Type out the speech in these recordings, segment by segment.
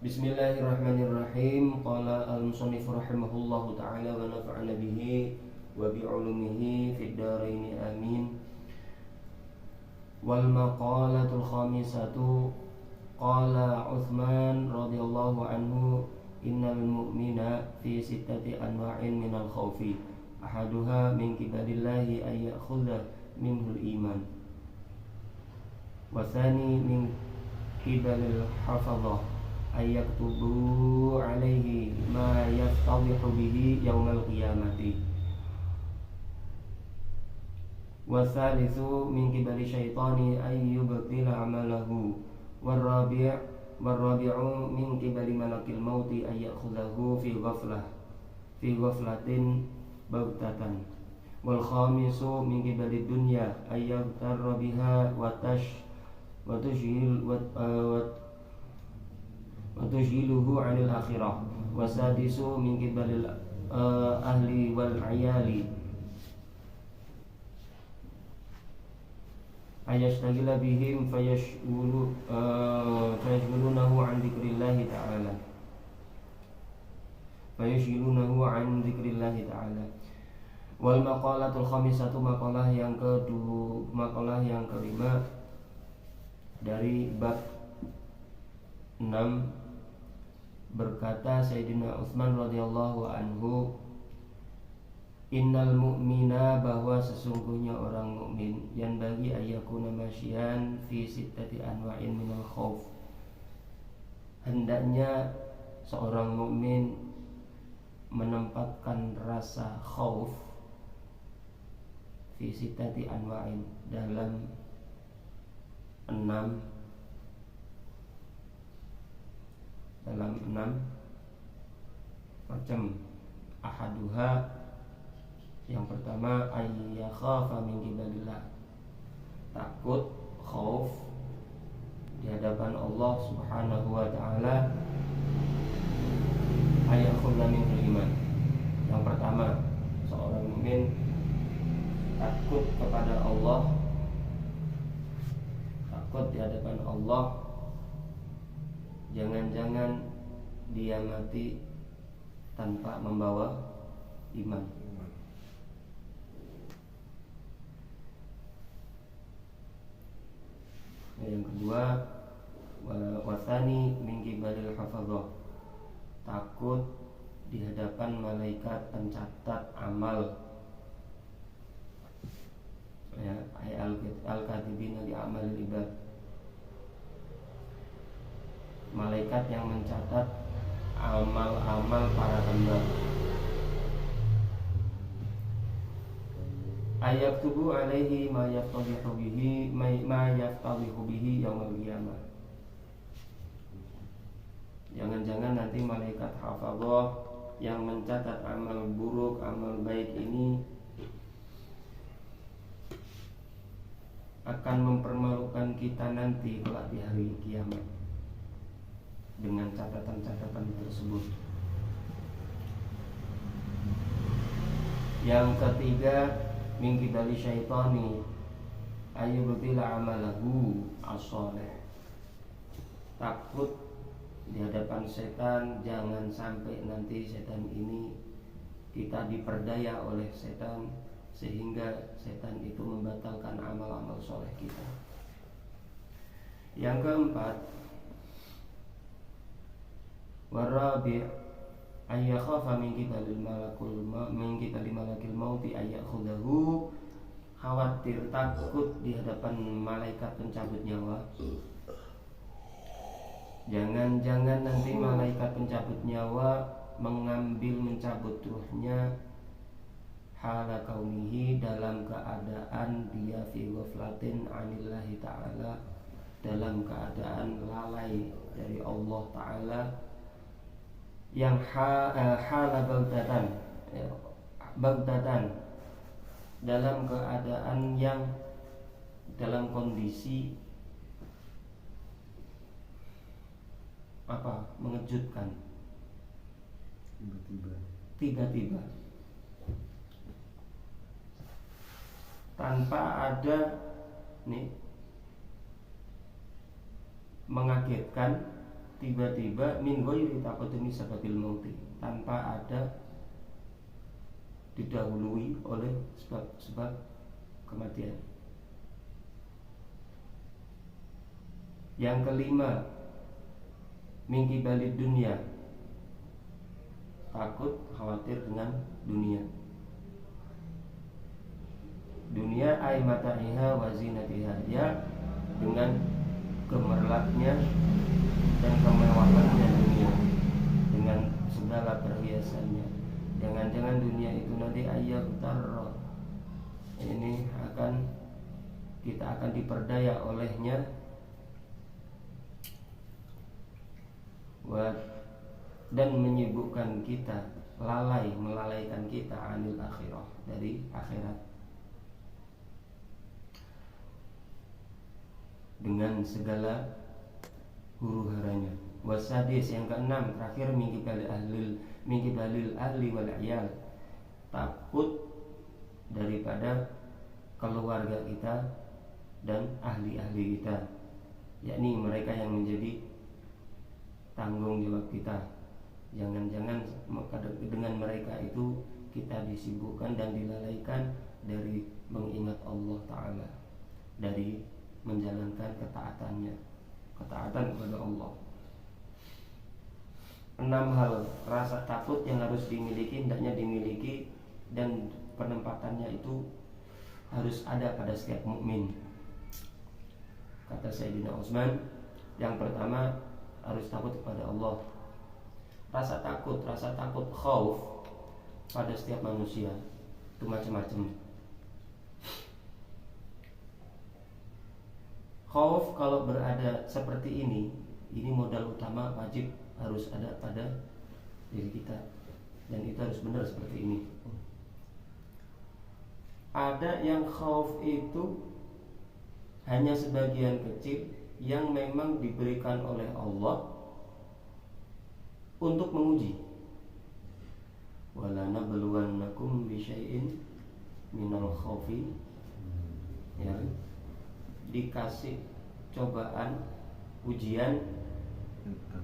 Bismillahirrahmanirrahim. Qala al-musannif rahimahullahu ta'ala wa nafa'ana bihi wa bi'ulumihi fid dharain amin. Wal maqalatul khamisatu qala Utsman radhiyallahu anhu innal mu'mina fi sittati anwa'in minal khawfi ahaduha min kibadillahi ay ya'khudha minhul iman wa tsani min kibalil hafadhah ayyaktubu alaihi ma yaftadihu bihi yaumal qiyamati wa thalithu min kibali syaitani ayyubtila amalahu warrabi'u min kibali malakil mauti ayyakhudahu fi ghaflatin baghtatan wal khamisu min kibali dunya ayyaktarra biha wa tujhiluhu 'anil akhirah wasadisu min kibalil ahli wal 'ayali ayashtagila bihim fayashghilunahu 'an dzikrillahi ta'ala wal maqalatul khamisatu maqalah yang kelima dari bab 6. Berkata Sayyidina Utsman radhiyallahu anhu, innal mu'mina, bahwa sesungguhnya orang mukmin yang bagi ayyakuna masyian fi sittati anwa'in minal khauf, hendaknya seorang mukmin menempatkan rasa khauf fi sittati anwa'in, dalam 6 macam. Ahaduha, yang pertama, ayyakhafa min kibalillah, takut, khauf di hadapan Allah Subhanahu wa ta'ala, ayyakhudha min iman. Yang pertama, seorang mukmin takut kepada Allah, takut di hadapan Allah, jangan-jangan dia mati tanpa membawa iman. Yang kedua, wasani min kibalil hafadhah, takut di hadapan malaikat pencatat amal, ya, al-katibina li amalil ibad, malaikat yang mencatat amal-amal para hamba. Ayaktubu alaihi ma yaftadihu bihi yaumal qiyamah. Jangan-jangan nanti malaikat hafadhah yang mencatat amal buruk, amal baik ini akan mempermalukan kita nanti kelak di hari kiamat dengan catatan-catatan tersebut. Yang ketiga, min kibali syaitani ayyubtila amalahu as-shalih, takut di hadapan setan, jangan sampai nanti setan ini kita diperdaya oleh setan sehingga setan itu membatalkan amal-amal soleh kita. Yang keempat, warabi' ayyakhafa min kibali malakil mauti ayyakhudahu, khawatir, takut di hadapan malaikat pencabut nyawa, jangan-jangan nanti malaikat pencabut nyawa mengambil, mencabut ruhnya, hala kaunihi, dalam keadaan dia fi ghaflatin anillahi ta'ala, dalam keadaan lalai dari Allah Ta'ala, yang hala bagdatan, dalam keadaan yang dalam kondisi mengejutkan, tiba-tiba tanpa ada mengagetkan, tiba-tiba min ghairi taqaddumi sababil mauti, tanpa ada didahului oleh sebab kematian. Yang kelima, min qibalid dunya, takut khawatir dengan dunia. Dunia ay mata'iha wa zinatiha, ya dengan gemerlapnya dan kemewahannya dunia, dengan segala perhiasannya. Jangan-jangan dunia itu nanti ayyuhtarra, ini kita akan diperdaya olehnya, dan menyibukkan kita, melalaikan kita anil akhirah, dari akhirat, dengan segala huru-haranya. Wasadis, yang keenam, terakhir, mingki balil ahli wal iyal, takut daripada keluarga kita dan ahli-ahli kita, yakni mereka yang menjadi tanggung jawab kita. Jangan-jangan dengan mereka itu kita disibukkan dan dilalaikan dari mengingat Allah Ta'ala, dari menjalankan ketaatan kepada Allah. 6 hal rasa takut yang harus dimiliki, hendaknya dimiliki, dan penempatannya itu harus ada pada setiap mukmin. Kata Sayyidina Utsman, yang pertama harus takut kepada Allah. Rasa takut khauf pada setiap manusia itu macam-macam. Khauf kalau berada seperti ini modal utama wajib harus ada pada diri kita, dan itu harus benar seperti ini. Ada yang khauf itu hanya sebagian kecil yang memang diberikan oleh Allah untuk menguji. Wala nabluwannakum bisyai'in minal khaufi, ya, dikasih cobaan, ujian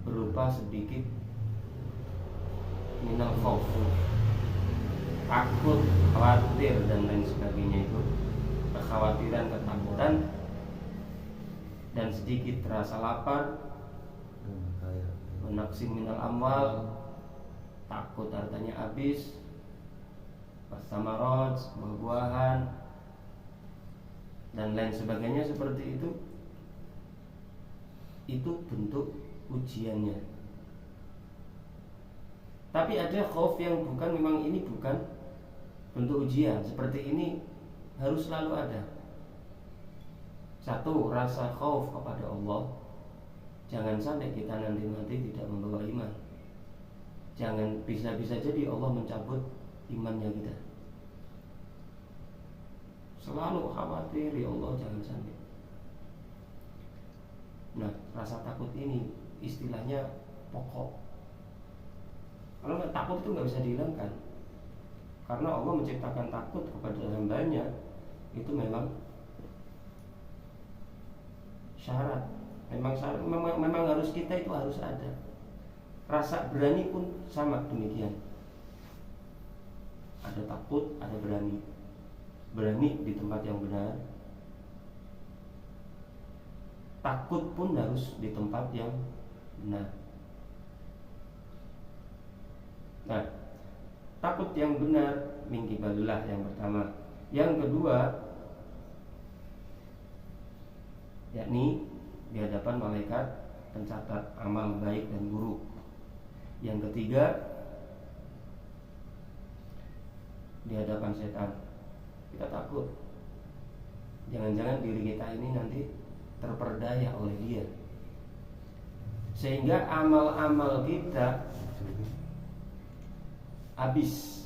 berupa sedikit minal khauf, takut, khawatir dan lain sebagainya, itu kekhawatiran, ketakutan, dan sedikit rasa lapar, menaksim minal amwal, takut hartanya habis, wasamarot, buah-buahan, dan lain sebagainya seperti itu bentuk ujiannya. Tapi ada khauf yang memang ini bukan bentuk ujian, seperti ini harus selalu ada. Satu, rasa khauf kepada Allah. Jangan sampai kita nanti tidak membawa iman. Jangan, bisa jadi Allah mencabut imannya kita. Selalu khawatir, ya Allah jangan sampai. Nah, rasa takut ini istilahnya pokok. Kalau takut itu nggak bisa dihilangkan, karena Allah menciptakan takut kepada hambanya, itu memang syarat. Memang harus, kita itu harus ada. Rasa berani pun sama demikian. Ada takut, ada berani. Berani di tempat yang benar. Takut pun harus di tempat yang benar. Nah, takut yang benar mingki balillah yang pertama. Yang kedua, yakni di hadapan malaikat pencatat amal baik dan buruk. Yang ketiga, di hadapan setan. Kita takut, jangan-jangan diri kita ini nanti terperdaya oleh dia, sehingga amal-amal kita habis.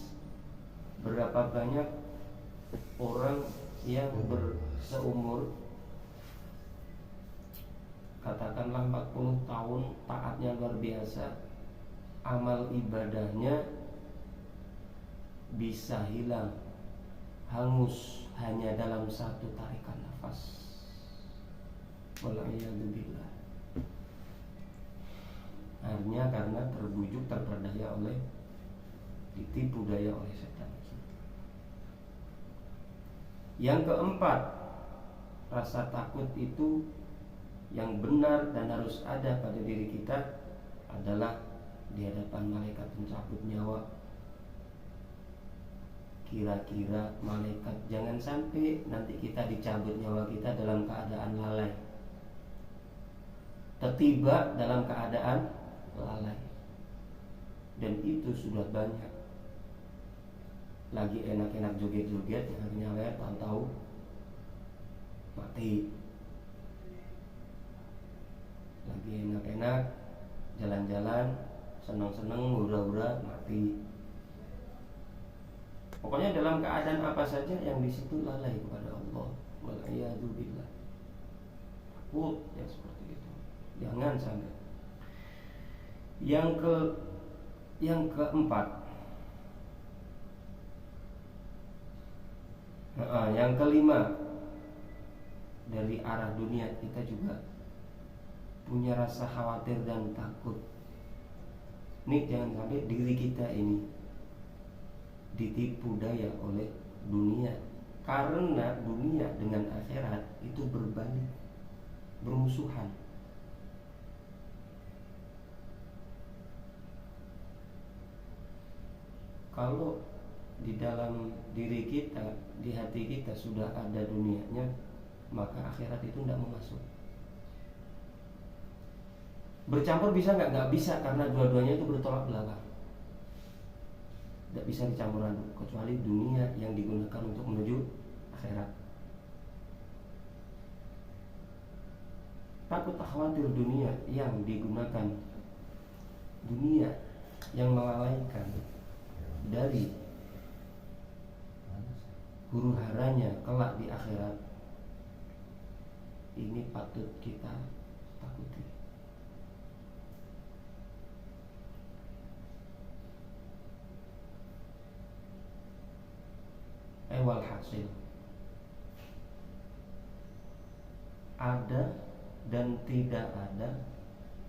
Berapa banyak orang yang berseumur, katakanlah 40 tahun, taatnya luar biasa, amal ibadahnya bisa hilang, hangus hanya dalam satu tarikan nafas. Wala'iyadzubillah. hanya karena terbujuk, terperdaya oleh, ditipu daya oleh setan. Yang keempat, rasa takut itu yang benar dan harus ada pada diri kita adalah di hadapan malaikat pencabut nyawa. Kira-kira malaikat, jangan sampai nanti kita dicabut nyawa kita dalam keadaan lalai, tertiba dalam keadaan lalai. Dan itu sudah banyak. Lagi enak-enak joget-joget, akhirnya tahu-tahu mati. Lagi enak-enak jalan-jalan, seneng-seneng, hura-hura, mati. Pokoknya dalam keadaan apa saja yang di situ lalai kepada Allah. Wal'iyadzubillah. Takut ya seperti itu. Jangan sampai. Yang keempat, yang kelima, dari arah dunia kita juga punya rasa khawatir dan takut. Nih, jangan sampai diri kita ini ditipu daya oleh dunia, karena dunia dengan akhirat itu berbalik, bermusuhan. Kalau di dalam diri kita, di hati kita sudah ada dunianya, maka akhirat itu tidak mau masuk. Bercampur bisa nggak? Nggak bisa, karena dua-duanya itu bertolak belakang. Tidak bisa dicampur aduk, kecuali dunia yang digunakan untuk menuju akhirat. Takut khawatir dunia yang digunakan, dunia yang melalaikan dari huru haranya kelak di akhirat, ini patut kita takuti. Walhasil, ada dan tidak ada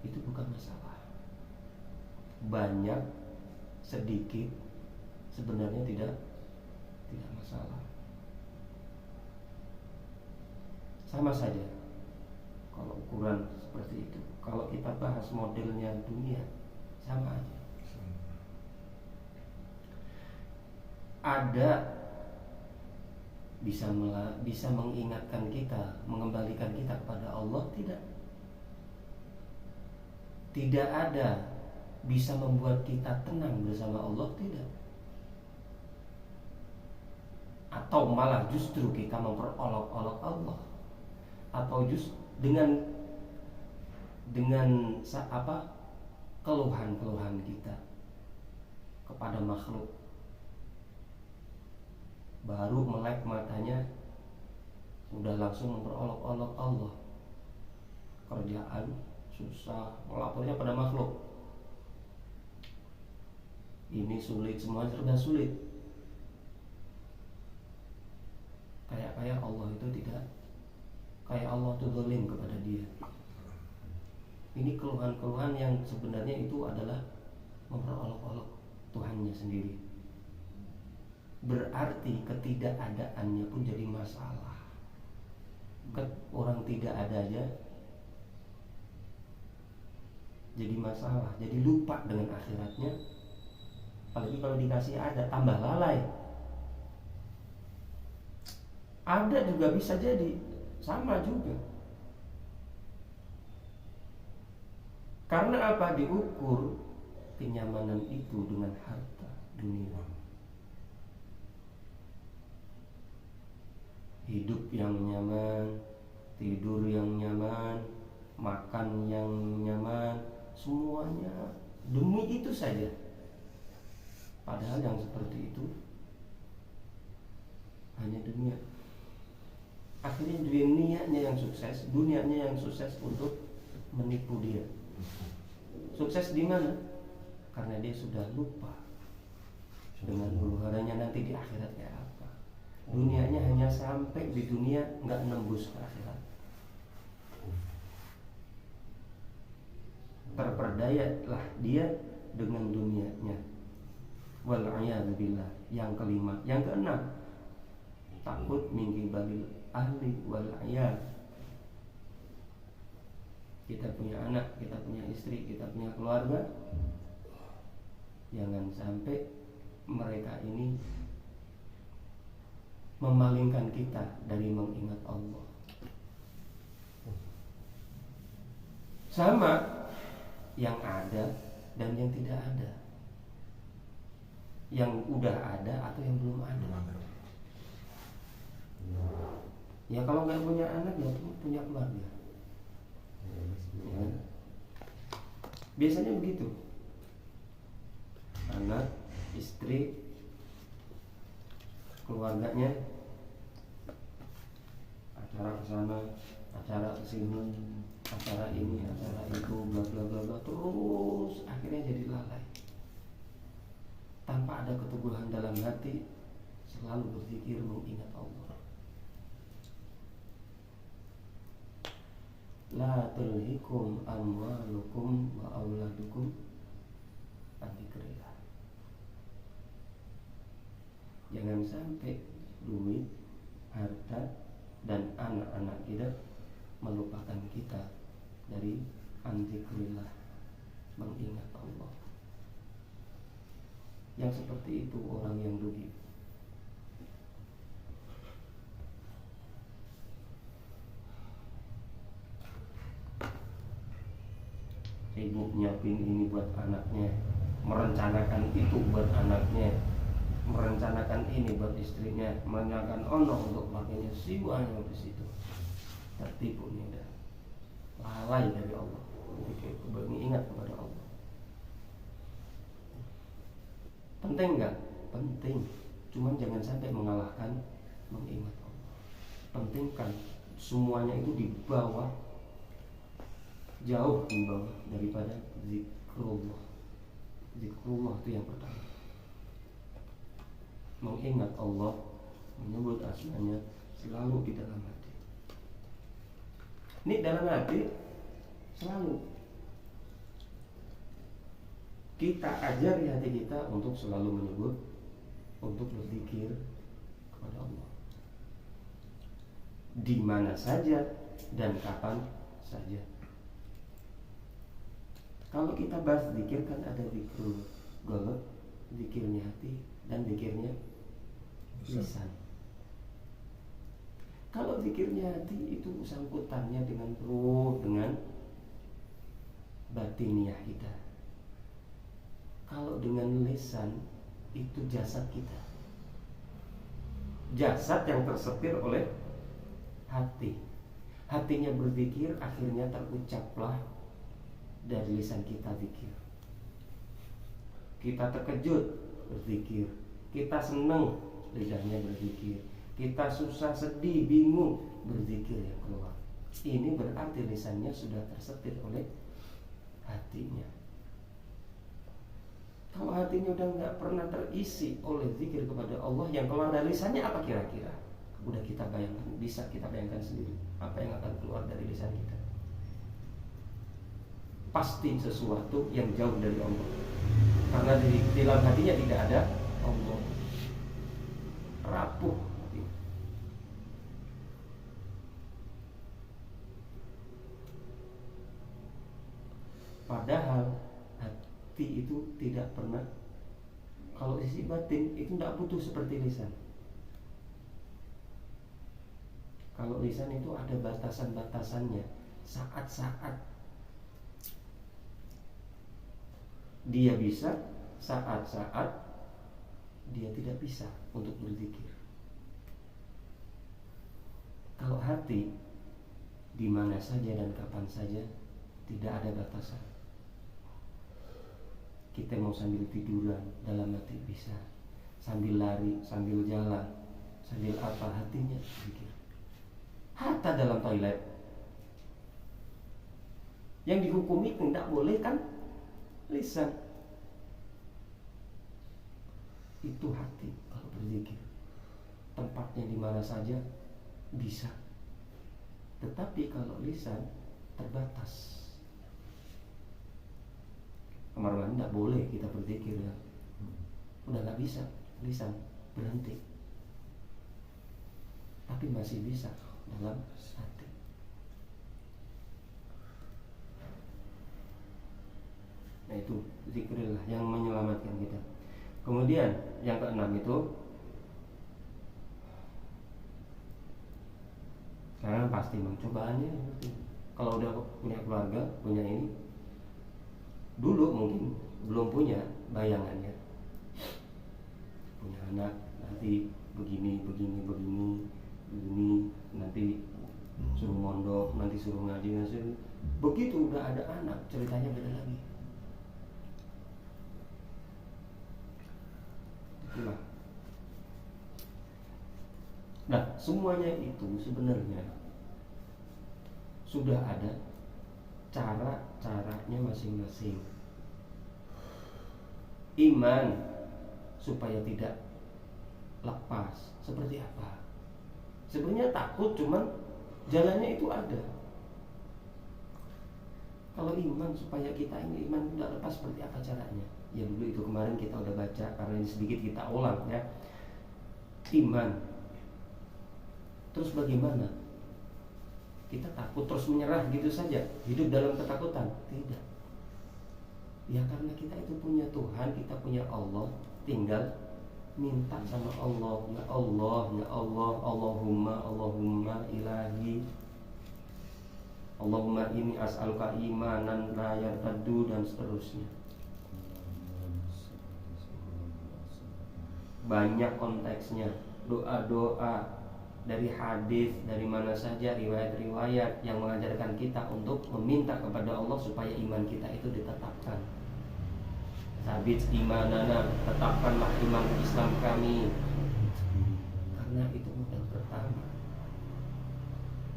itu bukan masalah. Banyak, sedikit, sebenarnya tidak masalah. Sama saja kalau ukuran seperti itu. Kalau kita bahas modelnya dunia, sama aja. Ada bisa mengingatkan kita, mengembalikan kita kepada Allah, tidak ada bisa membuat kita tenang bersama Allah, tidak. Atau malah justru kita memperolok-olok Allah, atau just dengan keluhan kita kepada makhluk, baru melek matanya udah langsung memperolok-olok Allah. Kerjaan susah, melapornya pada makhluk. Ini sulit, semua serba sulit. Kayak Allah itu tidak, kayak Allah itu zalim kepada dia. Ini keluhan-keluhan yang sebenarnya itu adalah memperolok-olok Tuhannya sendiri. Berarti ketidakadaannya pun jadi masalah. Orang tidak ada aja jadi masalah, jadi lupa dengan akhiratnya. Apalagi kalau dikasih ada, tambah lalai. Ada juga bisa jadi sama juga. Karena apa? Diukur kenyamanan itu dengan harta dunia. Hidup yang nyaman, tidur yang nyaman, makan yang nyaman, semuanya demi itu saja. Padahal yang seperti itu hanya dunia. Akhirnya dunianya yang sukses, dunianya yang sukses untuk menipu dia. Sukses di mana? Karena dia sudah lupa dengan huru-haranya nanti di akhirat kayak apa. Dunianya hanya sampai di dunia, nggak nembus ke akhirat. terperdayalah dia dengan dunianya. Wal'iyadzubillah. Yang kelima, yang keenam, takut minggi balil ahli wal'iyad. Kita punya anak, kita punya istri, kita punya keluarga, jangan sampai mereka ini memalingkan kita dari mengingat Allah. Sama yang ada dan yang tidak ada, yang udah ada atau yang belum ada. Ya kalau nggak punya anak ya punya keluarga. Ya. Biasanya begitu. Anak, istri, keluarganya, acara kesana, acara kesini, acara ini, acara itu, bla bla bla bla, terus akhirnya jadi lalai. Tanpa ada keteguhan dalam hati, selalu berzikir mengingat Allah. La tulhikum amwalukum wa auladukum an dzikrillah. Jangan sampai duit, harta, dan anak-anak kita melupakan kita dari an dzikrillah, mengingat Allah. Yang seperti itu orang yang rugi. Ibu nyiapin ini buat anaknya, merencanakan itu buat anaknya, merencanakan ini buat istrinya, merencanakan untuk keluarganya, semuanya di situ. Tertipu nih udah, lalai dari Allah, mengingat kepada Allah. Penting nggak? Penting. Cuman jangan sampai mengalahkan mengingat Allah. Penting kan semuanya itu di bawah, jauh di bawah daripada zikrullah. Zikrullah itu yang pertama. Mengingat Allah, menyebut asmanya selalu di dalam hati. Ini dalam hati selalu. Kita ajari hati kita untuk selalu menyebut, untuk berzikir kepada Allah di mana saja dan kapan saja. Kalau kita bahas zikir kan ada zikrul qalb, zikirnya hati, dan zikirnya lisan. Kalau zikirnya hati itu sangkutannya dengan ruh, dengan batiniah kita. Kalau dengan lisan itu jasad kita, jasad yang tersetir oleh hati. Hatinya berzikir, akhirnya terucaplah dari lisan kita zikir. Kita terkejut, berzikir. Kita senang, lidahnya berzikir. Kita susah, sedih, bingung, berzikir yang keluar. Ini berarti lisannya sudah tersetir oleh hatinya. Kalau hatinya udah nggak pernah terisi oleh zikir kepada Allah, yang keluar dari lisannya apa kira-kira? Udah kita bayangkan, bisa kita bayangkan sendiri apa yang akan keluar dari lisan kita. Pasti sesuatu yang jauh dari Allah, karena di dalam hatinya tidak ada Allah. Rapuh hati. Padahal hati itu tidak pernah, kalau sisi batin itu tidak butuh seperti lisan. Kalau lisan itu ada batasan-batasannya. Saat-saat dia bisa, saat-saat dia tidak bisa untuk berzikir. Kalau hati, di mana saja dan kapan saja, tidak ada batasan. Kita mau sambil tiduran, dalam hati bisa. Sambil lari, sambil jalan, sambil apa, hatinya berzikir. Hatta dalam toilet, yang dihukumi tidak boleh kan lisan. Itu hati kalau berzikir. Tempatnya di mana saja bisa. Tetapi kalau lisan terbatas. kamar mandi tidak boleh kita berzikir ya. Udah nggak bisa, lisan berhenti, tapi masih bisa dalam hati. Nah itu zikrillah yang menyelamatkan kita. Kemudian yang keenam itu, karena pasti cobaannya kalau udah punya keluarga, punya ini, dulu mungkin belum punya bayangannya, punya anak nanti begini, nanti suruh mondok, nanti suruh ngaji, begitu udah ada anak ceritanya beda lagi. Itulah. Nah semuanya itu sebenarnya sudah ada cara-caranya masing-masing. Iman supaya tidak lepas seperti apa? Sebenarnya takut, cuman jalannya itu ada. Kalau iman supaya kita ini iman tidak lepas seperti apa caranya? Ya dulu itu kemarin kita udah baca, karena ini sedikit kita ulang ya. Iman. Terus bagaimana? Kita takut terus menyerah gitu saja, hidup dalam ketakutan? Tidak. Ya karena kita itu punya Tuhan, kita punya Allah, tinggal minta sama Allah. Ya Allah, ya Allah, Allahumma ilahi, Allahumma ini as'aluka imanan la yartaddu, dan seterusnya. Banyak konteksnya, doa-doa dari hadis, dari mana saja, riwayat-riwayat yang mengajarkan kita untuk meminta kepada Allah supaya iman kita itu ditetapkan. Sabit imanana, tetapkanlah iman Islam kami. Karena itu modal pertama.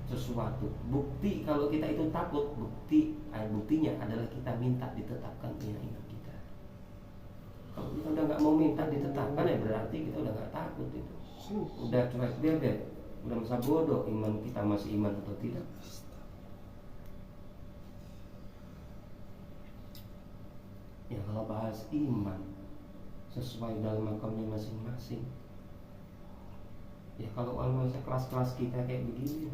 Sesuatu bukti kalau kita itu takut, buktinya adalah kita minta ditetapkan iman kita. Kalau kita udah nggak mau minta ditetapkan, ya berarti kita udah nggak takut itu. Udah cuek bebek, udah masa bodoh iman kita masih iman atau tidak. Ya kalau bahas iman sesuai dalam makamnya masing-masing. Ya kalau masa kelas-kelas kita kayak begini,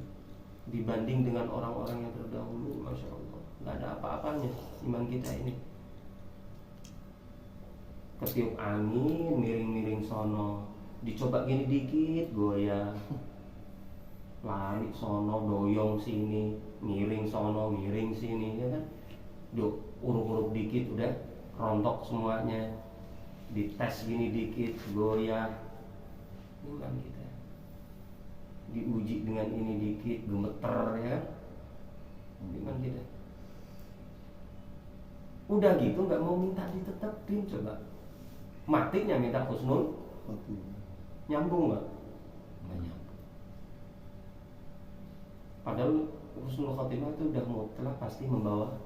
dibanding dengan orang-orang yang terdahulu, Masya Allah, nggak ada apa-apanya iman kita ini. Ketiup angin, miring-miring sono, dicoba gini dikit, goyah, lari sono, doyong sini, miring sono, miring sini, ya kan? Uruk-uruk dikit udah rontok semuanya. Dites gini dikit, goyah. Iman kita diuji dengan ini dikit, gemeter, ya. Iman kita. Udah gitu nggak mau minta ditetapin, coba. Matinya minta husnul, nyambung nggak? Nggak nyambung. Padahal husnul khotimah itu udah mutlak pasti membawa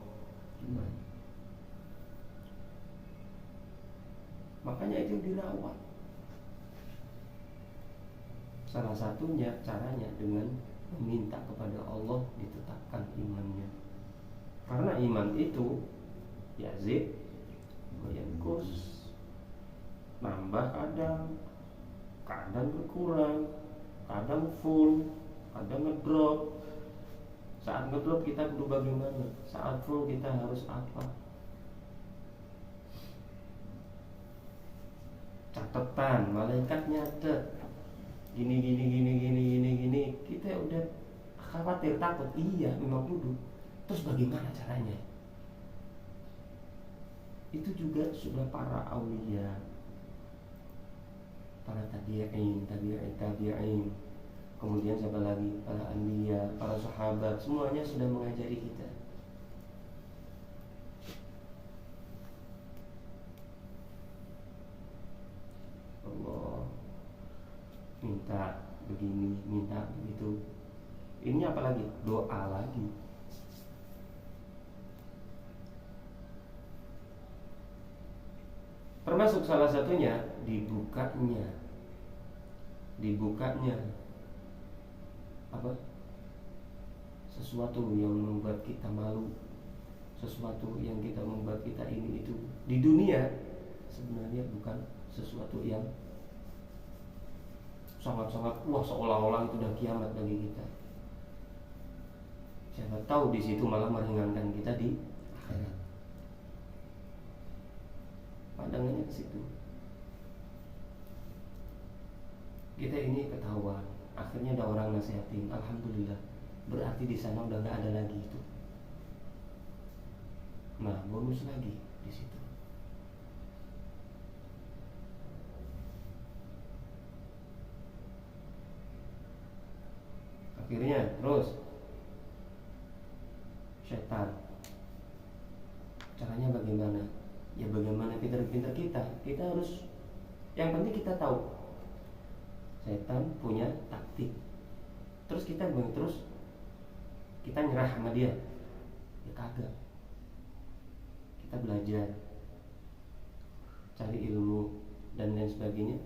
iman. Makanya itu dirawat. Salah satunya caranya dengan meminta kepada Allah ditetapkan imannya. Karena iman itu yazid wa yanqus, nambah kadang berkurang, kadang full, kadang ngedrop. Saat ngedrop kita perlu bagaimana? Saat full kita harus apa? Catatan, malaikat nyatet gini, kita udah khawatir, takut. Iya memang kudu. Terus bagaimana caranya? Itu juga sudah para aulia, para tabi'in, kemudian siapa lagi, para anbiya, para sahabat, semuanya sudah mengajari kita. Allah minta begini, minta begitu. Ini apalagi? Doa lagi. Termasuk salah satunya dibukanya apa? Sesuatu yang membuat kita malu, sesuatu yang kita membuat kita ini itu di dunia sebenarnya bukan sesuatu yang sangat-sangat wah seolah-olah itu udah kiamat bagi kita. Siapa tahu di situ malah meringankan kita di akhirat. Pandangannya ke situ. Kita ini ketahuan, akhirnya ada orang nasihatin, alhamdulillah. Berarti di sana udah nggak ada lagi itu. Nah, bonus lagi di situ. Akhirnya terus setan. Caranya bagaimana? Ya bagaimana pintar-pintar kita harus, yang penting kita tahu setan punya taktik. Terus kita nyerah sama dia? Ya kagak. Kita belajar, cari ilmu dan lain sebagainya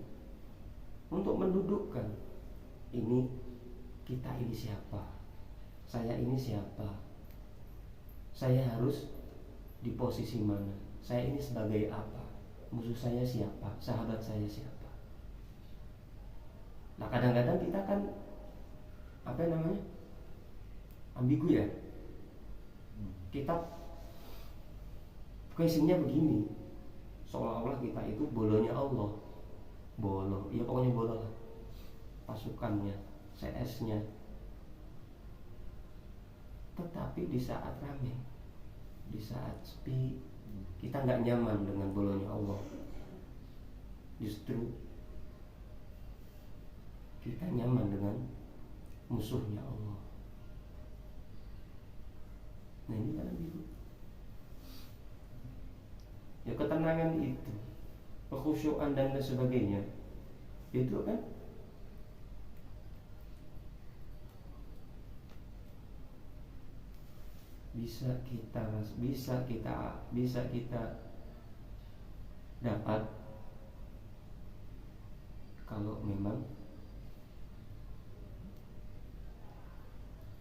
untuk mendudukkan ini, kita ini siapa, saya ini siapa, saya harus di posisi mana, saya ini sebagai apa, musuh saya siapa, sahabat saya siapa. Nah kadang-kadang kita kan ambigu ya. Kita questionnya begini, seolah-olah kita itu bolonya Allah. Bolo, ya pokoknya bolo lah, pasukannya, CS-nya. Tetapi di saat rame, di saat sepi, kita nggak nyaman dengan bolonya Allah. Justru kita nyaman dengan musuhnya Allah. Nah ini kan gitu. Ya ketenangan itu, kekhusyuan dan sebagainya, itu kan bisa kita dapat kalau memang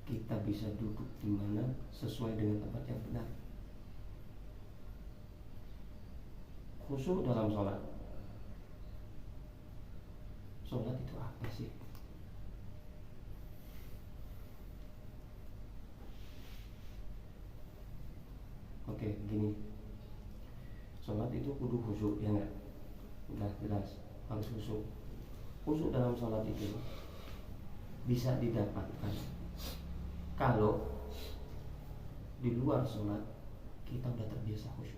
kita bisa duduk di mana sesuai dengan tempat yang benar. Khusyuk dalam sholat. Sholat itu apa sih? Oke, gini. Sholat itu kudu khusyuk, ya enggak? Udah jelas, harus khusyuk. Khusyuk dalam sholat itu bisa didapatkan kalau di luar sholat kita udah terbiasa khusyuk.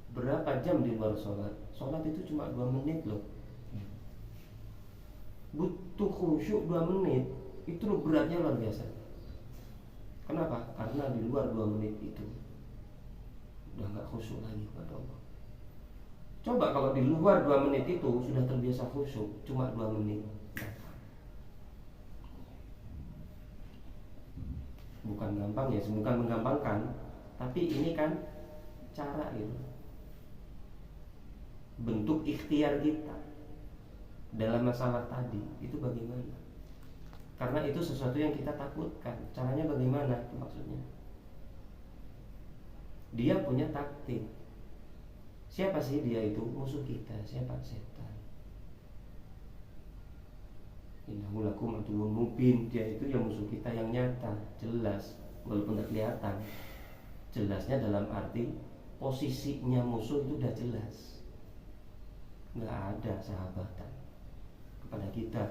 Berapa jam di luar sholat? Sholat itu cuma 2 menit loh. Butuh khusyuk 2 menit, itu beratnya luar biasa. Kenapa? Karena di luar 2 menit itu udah gak khusyuk lagi kepada Allah. Coba kalau di luar 2 menit itu sudah terbiasa khusyuk, cuma 2 menit. Bukan gampang ya, bukan menggampangkan, tapi ini kan cara itu. Bentuk ikhtiar kita dalam masalah tadi itu bagaimana? Karena itu sesuatu yang kita takutkan. Caranya bagaimana? Itu maksudnya. Dia punya taktik. Siapa sih dia itu? Musuh kita. Siapa? Setan. Innahu lakum aduwwun mubin. Dia itu yang musuh kita yang nyata, jelas, walaupun tidak kelihatan. Jelasnya dalam arti posisinya musuh itu sudah jelas. Nggak ada sahabatan kepada kita.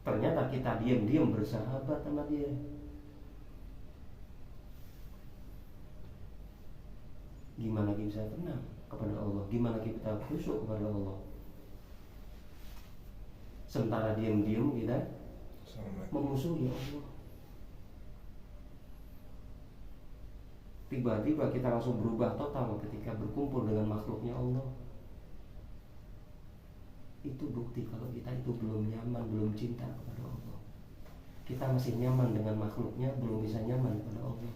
Ternyata kita diam-diam bersahabat sama dia. Gimana kita bisa tenang kepada Allah? Gimana kita khusyuk kepada Allah? Sementara diam-diam kita memusuhi Allah. Tiba-tiba kita langsung berubah total ketika berkumpul dengan makhluknya Allah. Itu bukti kalau kita itu belum nyaman, belum cinta kepada Allah. Kita masih nyaman dengan makhluknya, belum bisa nyaman kepada Allah.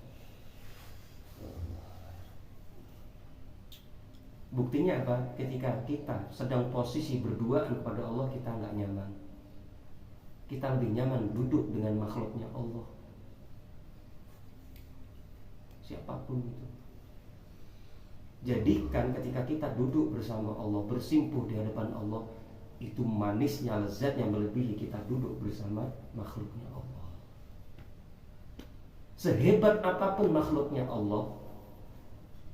Buktinya apa? Ketika kita sedang posisi berduaan kepada Allah, kita nggak nyaman. Kita lebih nyaman duduk dengan makhluknya Allah, siapapun itu. Jadikan ketika kita duduk bersama Allah, bersimpuh di hadapan Allah, itu manisnya, lezatnya melebihi kita duduk bersama makhluknya Allah. Sehebat apapun makhluknya Allah,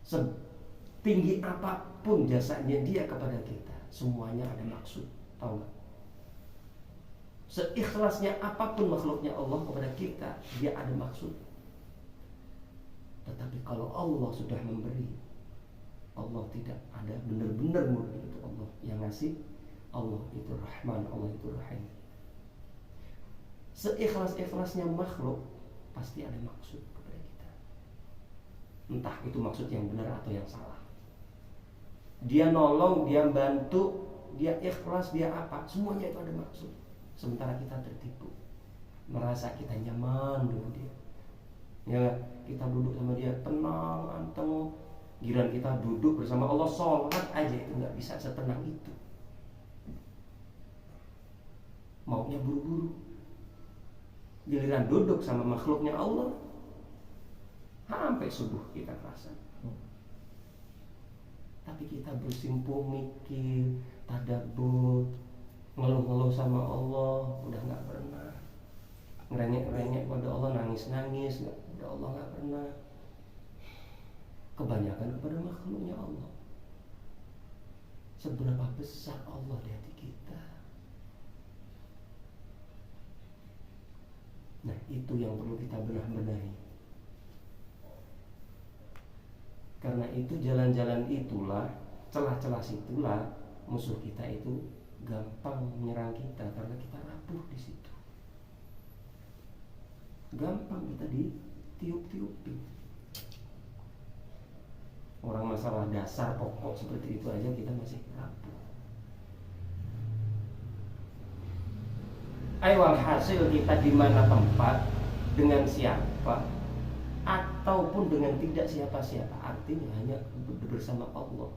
setinggi apapun jasanya dia kepada kita, semuanya ada maksud. Tahu gak? Seikhlasnya apapun makhluknya Allah kepada kita, dia ada maksud. Tetapi kalau Allah sudah memberi, Allah tidak ada benar-benar murni itu Allah yang ngasih. Allah itu Rahman, Allah itu Rahim. Seikhlas-ikhlasnya makhluk, pasti ada maksud kepada kita. Entah itu maksud yang benar atau yang salah. Dia nolong, dia bantu, dia ikhlas, dia apa, semuanya itu ada maksud. Sementara kita tertipu, merasa kita nyaman dengan dia. Ya, kita duduk sama dia tenang, anteng. Giliran kita duduk bersama Allah, sholat aja itu nggak bisa setenang itu. Maunya buru-buru. Giliran duduk sama makhluknya Allah, sampai subuh kita kerasa. Tapi kita bersimpuh mikir, tadabbur, ngeluh-ngeluh sama Allah, udah nggak pernah. Ngerengek-rengek pada Allah, nangis-nangis, pada Allah nggak pernah. Kebanyakan kepada makhluknya Allah. Seberapa besar Allah di hati kita. Nah, itu yang perlu kita benahi. Karena itu jalan-jalan itulah, celah-celah situlah musuh kita itu gampang menyerang kita, karena kita rapuh di situ. Gampang kita ditiup-tiupin. Orang masalah dasar pokok seperti itu aja kita masih rapuh. Hasil kita di mana tempat, dengan siapa, ataupun dengan tidak siapa-siapa, artinya hanya bersama Allah,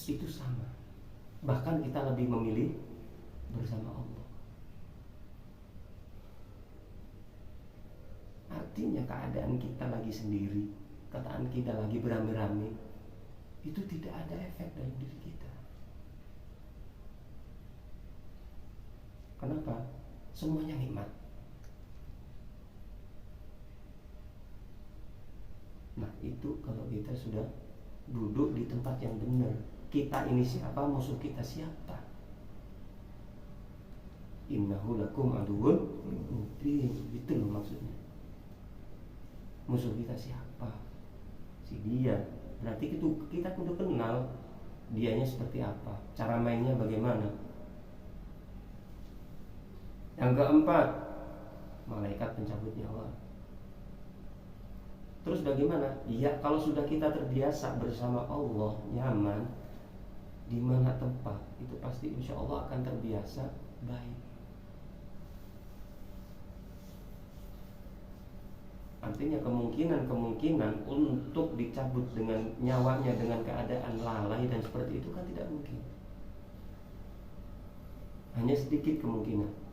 itu sama. Bahkan kita lebih memilih bersama Allah. Artinya keadaan kita lagi sendiri, keadaan kita lagi beramai-ramai, itu tidak ada efek dalam diri kita. Kenapa? Semuanya nikmat. Nah, itu kalau kita sudah duduk di tempat yang benar. Kita ini siapa, musuh kita siapa? Innahu lakum aduwwun mubin. Itu loh maksudnya. Musuh kita siapa? Si dia. Berarti itu kita kudu kenal dianya seperti apa, cara mainnya bagaimana. Yang keempat, malaikat pencabut nyawa. Terus bagaimana? Ya, kalau sudah kita terbiasa bersama Allah, nyaman, di mana tempat, itu pasti insya Allah akan terbiasa baik. Artinya kemungkinan untuk dicabut dengan nyawanya dengan keadaan lalai dan seperti itu kan tidak mungkin. Hanya sedikit kemungkinan.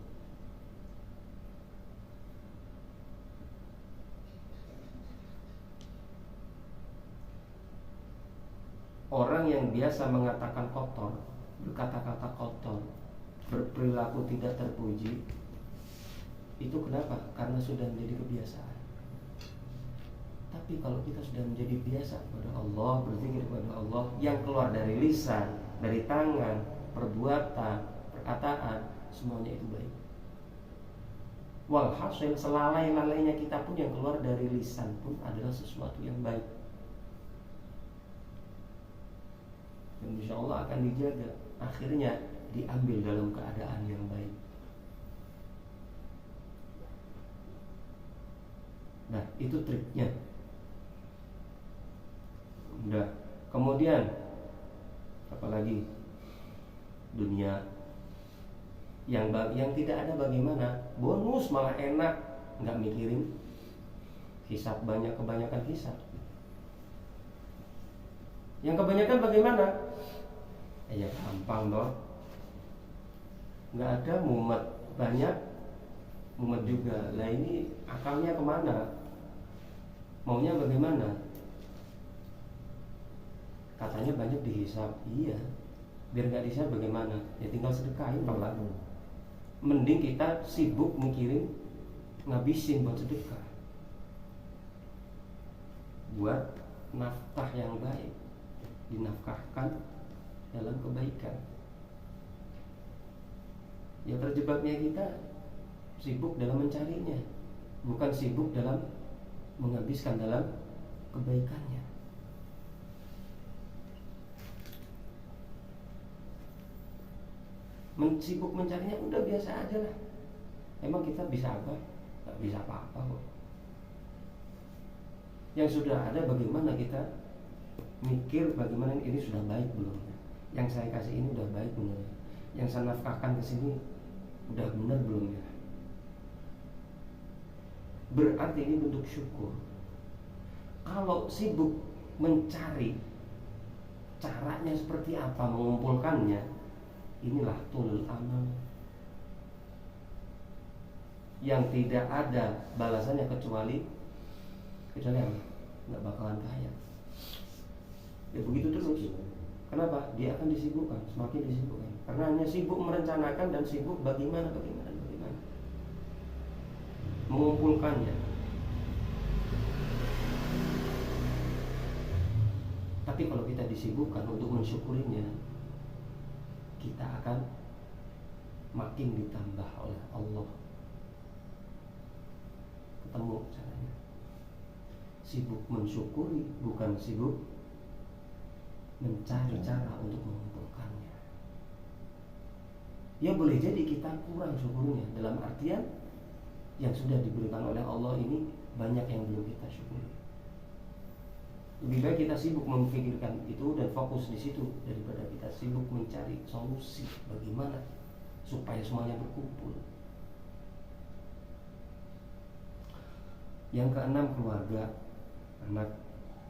Orang yang biasa mengatakan kotor, berkata-kata kotor, berperilaku tidak terpuji, itu kenapa? Karena sudah menjadi kebiasaan. Tapi kalau kita sudah menjadi biasa kepada Allah, berzikir kepada Allah, yang keluar dari lisan, dari tangan, perbuatan, perkataan, semuanya itu baik. Walhasil selalai-lalainya kita pun yang keluar dari lisan pun adalah sesuatu yang baik. Dan insya Allah akan dijaga. Akhirnya diambil dalam keadaan yang baik. Nah, itu triknya. Udah. Kemudian apalagi dunia yang tidak ada bagaimana, bonus malah enak, nggak mikirin hisab, kebanyakan hisab. Yang kebanyakan bagaimana? Ya gampang loh. Nggak ada mumet, banyak mumet juga. Lah ini akalnya kemana? Maunya bagaimana? Katanya banyak dihisap. Iya, biar nggak dihisap bagaimana? Ya tinggal sedekahin pelan. Mending kita sibuk mikirin ngabisin buat sedekah, buat nafkah yang baik, dinafkahkan dalam kebaikan. Ya terjebaknya kita sibuk dalam mencarinya, bukan sibuk dalam menghabiskan dalam kebaikannya. Sibuk mencarinya udah biasa aja lah. Emang kita bisa apa? Gak bisa apa-apa kok. Yang sudah ada bagaimana kita mikir bagaimana ini sudah baik belum? Yang saya kasih ini udah baik belum? Yang saya nafkahkan ke sini udah benar belum ya? Berarti ini bentuk syukur. Kalau sibuk mencari caranya seperti apa mengumpulkannya, inilah tulul amal yang tidak ada balasannya kecuali yang nggak bakalan kaya. Ya begitu terus. Kenapa? Dia akan disibukkan, semakin disibukkan. Karena hanya sibuk merencanakan dan sibuk bagaimana mengumpulkannya. Tapi kalau kita disibukkan untuk mensyukurinya, kita akan makin ditambah oleh Allah. Ketemu caranya. Sibuk mensyukuri, bukan sibuk mencari cara untuk mengumpulkannya. Ya boleh jadi kita kurang syukurnya, dalam artian yang sudah diberikan oleh Allah ini banyak yang belum kita syukuri. Lebih baik kita sibuk memikirkan itu dan fokus di situ daripada kita sibuk mencari solusi bagaimana supaya semuanya berkumpul. Yang keenam, keluarga, anak,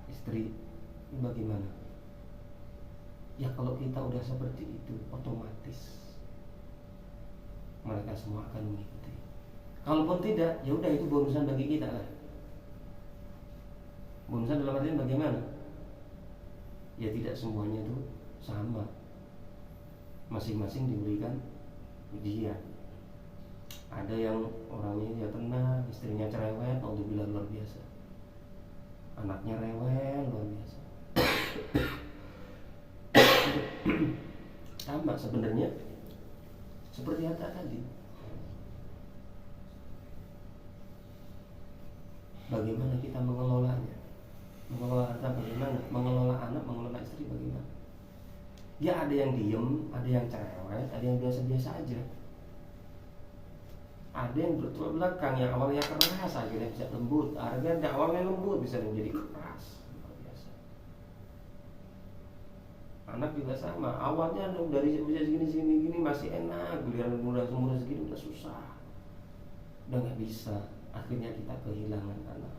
istri. Ini bagaimana? Ya kalau kita udah seperti itu, otomatis mereka semua akan mengikuti. Kalaupun tidak, ya udah itu bonusan bagi kita lah. Bonusan dalam artian bagaimana? Ya tidak semuanya itu sama. Masing-masing diberikan ujian. Ada yang orangnya dia tenang, istrinya cerewet, alhamdulillah luar biasa. Anaknya rewel, luar biasa. Sama sebenarnya seperti Hatta tadi. Bagaimana kita mengelolanya? Mengelola harta bagaimana? Mengelola anak, mengelola istri bagaimana? Ya ada yang diem, ada yang cerewet, ada yang biasa-biasa aja. Ada yang bertolak belakang, yang awalnya keras akhirnya bisa lembut. Ada yang awalnya lembut bisa menjadi keras. Luar biasa. Anak juga sama. Awalnya dari usia segini masih enak, giliran umur segini udah susah, udah nggak bisa. Akhirnya kita kehilangan anak.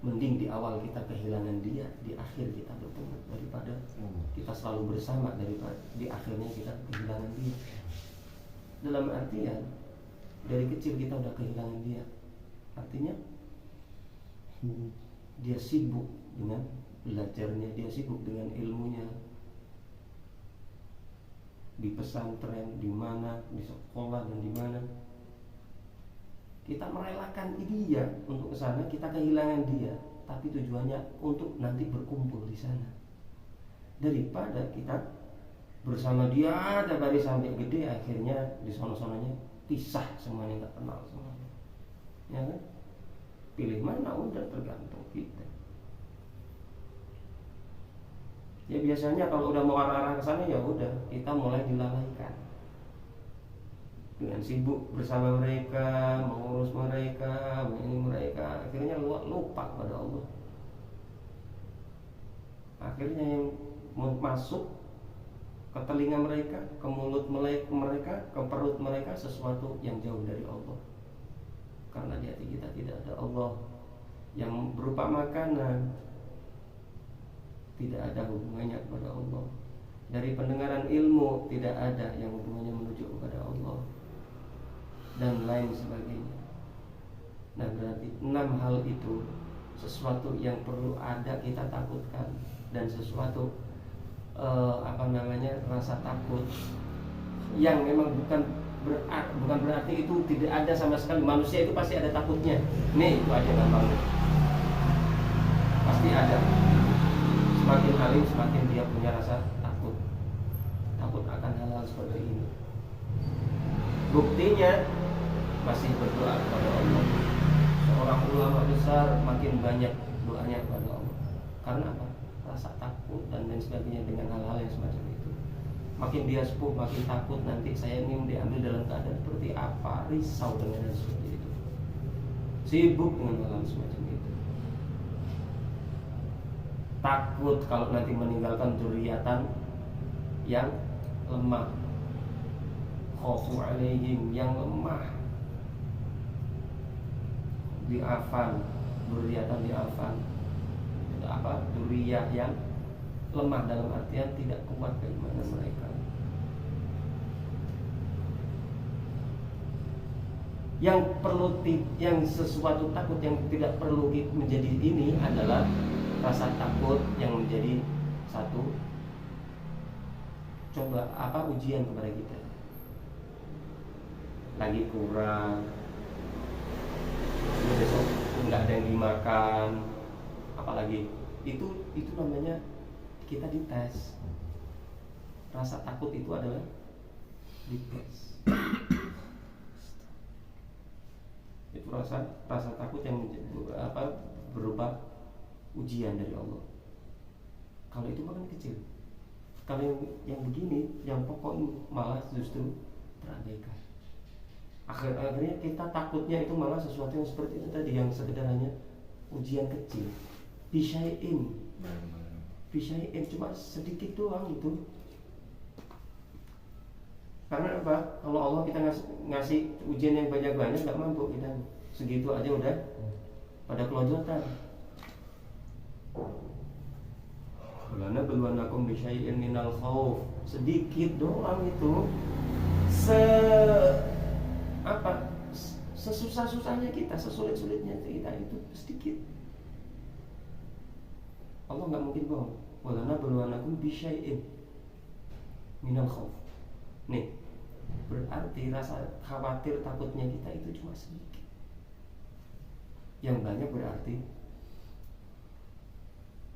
Mending di awal kita kehilangan dia, di akhir kita bertemu, daripada kita selalu bersama daripada di akhirnya kita kehilangan dia. Dalam artian dari kecil kita udah kehilangan dia, artinya dia sibuk dengan belajarnya, dia sibuk dengan ilmunya, di pesantren, di mana, di sekolah dan di mana. Kita merelakan dia untuk ke sana, kita kehilangan dia, tapi tujuannya untuk nanti berkumpul di sana. Daripada kita bersama dia tiap hari sampai gede, akhirnya di sono-sononya pisah semuanya, nggak kenal semuanya. Ya kan? Pilih mana udah tergantung kita. Ya biasanya kalau udah mau arah-arah ke sana ya udah kita mulai dilalaikan. Dengan sibuk bersama mereka, mengurus mereka, ini mereka, akhirnya lupa pada Allah. Akhirnya yang masuk ke telinga mereka, ke mulut mereka, ke perut mereka sesuatu yang jauh dari Allah. Karena di hati kita tidak ada Allah, yang berupa makanan, tidak ada hubungannya kepada Allah. Dari pendengaran ilmu tidak ada yang hubungannya menuju kepada Allah, dan lain sebagainya. Nah, berarti 6 hal itu sesuatu yang perlu ada kita takutkan, dan sesuatu rasa takut yang memang bukan berarti itu tidak ada sama sekali. Manusia itu pasti ada takutnya. Nih, itu aja gampangnya. Pasti ada. Semakin alim, semakin dia punya rasa takut akan hal-hal seperti ini. Buktinya masih berdoa kepada Allah. Seorang ulama besar makin banyak doanya kepada Allah. Karena apa? Rasa takut dan lain sebagainya dengan hal-hal yang semacam itu. Makin dia sepuh, makin takut nanti saya ini diambil dalam keadaan seperti apa, risau dengan hal seperti itu, sibuk dengan hal semacam itu. Takut kalau nanti meninggalkan dzurriatan yang lemah, khaufu alaihim, yang lemah, diafan, dzurriatan diafan, dzurriyah yang lemah dalam artian tidak kuat keimanan mereka. Yang sesuatu takut yang tidak perlu menjadi ini adalah rasa takut yang menjadi satu ujian kepada kita. Lagi kurang, besok nggak ada yang dimakan, apalagi itu namanya kita dites. Rasa takut itu adalah dites. Itu rasa takut yang berupa ujian dari Allah. Kalau itu makan kecil. Kalau yang begini, yang pokok malah justru terabaikan. Akhirnya kita takutnya itu malah sesuatu yang seperti itu tadi, yang sekedar hanya ujian kecil. Bisyai'in, cuma sedikit doang itu. Karena apa? Kalau Allah kita ngasih ujian yang banyak-banyak, nggak mampu kita. Segitu aja udah pada kelojotan. Ulana beluanakum bisyai'in minal khauf, sedikit doang itu. Sesusah-susahnya kita, sesulit-sulitnya kita itu sedikit. Allah nggak mungkin bohong. Ulana beluanakum bisyai'in minal khauf. Nih, berarti rasa khawatir takutnya kita itu cuma sedikit. Yang banyak berarti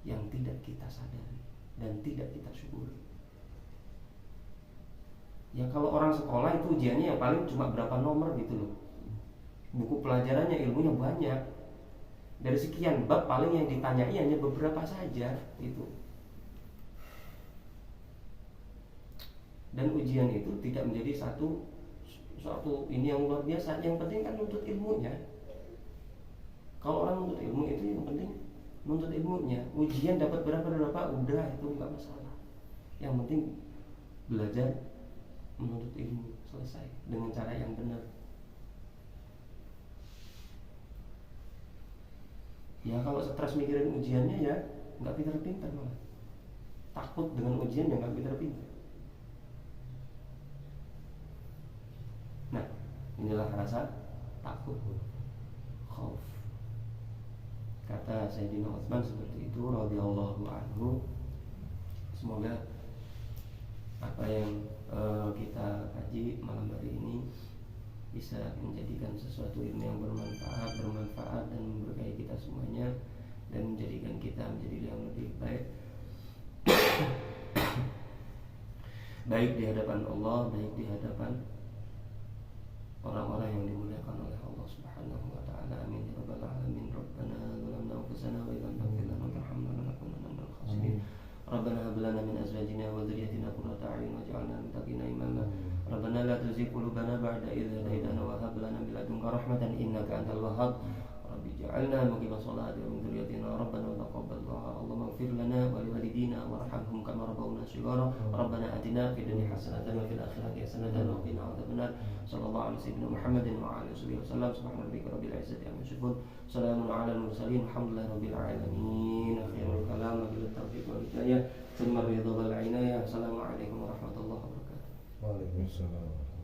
yang tidak kita sadari dan tidak kita syukuri. Ya kalau orang sekolah itu ujiannya yang paling cuma berapa nomor gitu loh. Buku pelajarannya ilmunya banyak. Dari sekian bab paling yang ditanyai hanya beberapa saja gitu. Dan ujian itu tidak menjadi satu ini yang luar biasa. Yang penting kan nuntut ilmunya. Kalau orang nuntut ilmu itu yang penting nuntut ilmunya. Ujian dapat berapa udah itu nggak masalah. Yang penting belajar menuntut ilmu, selesai dengan cara yang benar. Ya kalau stres mikirin ujiannya ya nggak pintar-pintar malah. Takut dengan ujian ya nggak pintar-pintar. Nah, inilah rasa takut, khauf. Kata Sayyidina Utsman seperti itu radhiyallahu anhu. Semoga apa yang kita kaji malam hari ini bisa menjadikan sesuatu ilmu yang bermanfaat dan memberkahi kita semuanya, dan menjadikan kita menjadi yang lebih baik baik di hadapan Allah, baik di hadapan orang-orang yang dimuliakan oleh Allah Subhanahu wa taala. Amin ya rabbal alamin. Rabbana zalamna anfusana wa illam taghfir lana wa tarhamna lanakunanna minal khasirin. Rabbana hab lana min azwajina wa dhurriyyatina qurrata a'yun waj'alna lil muttaqina imama. Rabbana la tuzigh qulubana ba'da idh hadaytana wa hab lana min ladunka rahmatan innaka antal wahhab. Rabbi ij'alna muqimas salati wa min dhurriyyatina rabbana wa taqabbal du'a. Allahumma ighfir lana wa liwalidina warhamna warhamhum kama rabbawna shighara. Rabbana atina fid dunya hasanatan wa fil akhirati hasanatan wa qina adzabannar. Sallallahu alaihi wasallam Muhammadin wa ala alihi wasallam. Subhana rabbika rabbil izzati amma yasifun. Salamun alal mursalin. Alhamdulillahi rabbil alamin. Akhirul kalam wabillahi taufiq wal hidayah. Thumma ridha wal inayah. Assalamualaikum warahmatullahi wabarakatuh. Waalaikumsalam.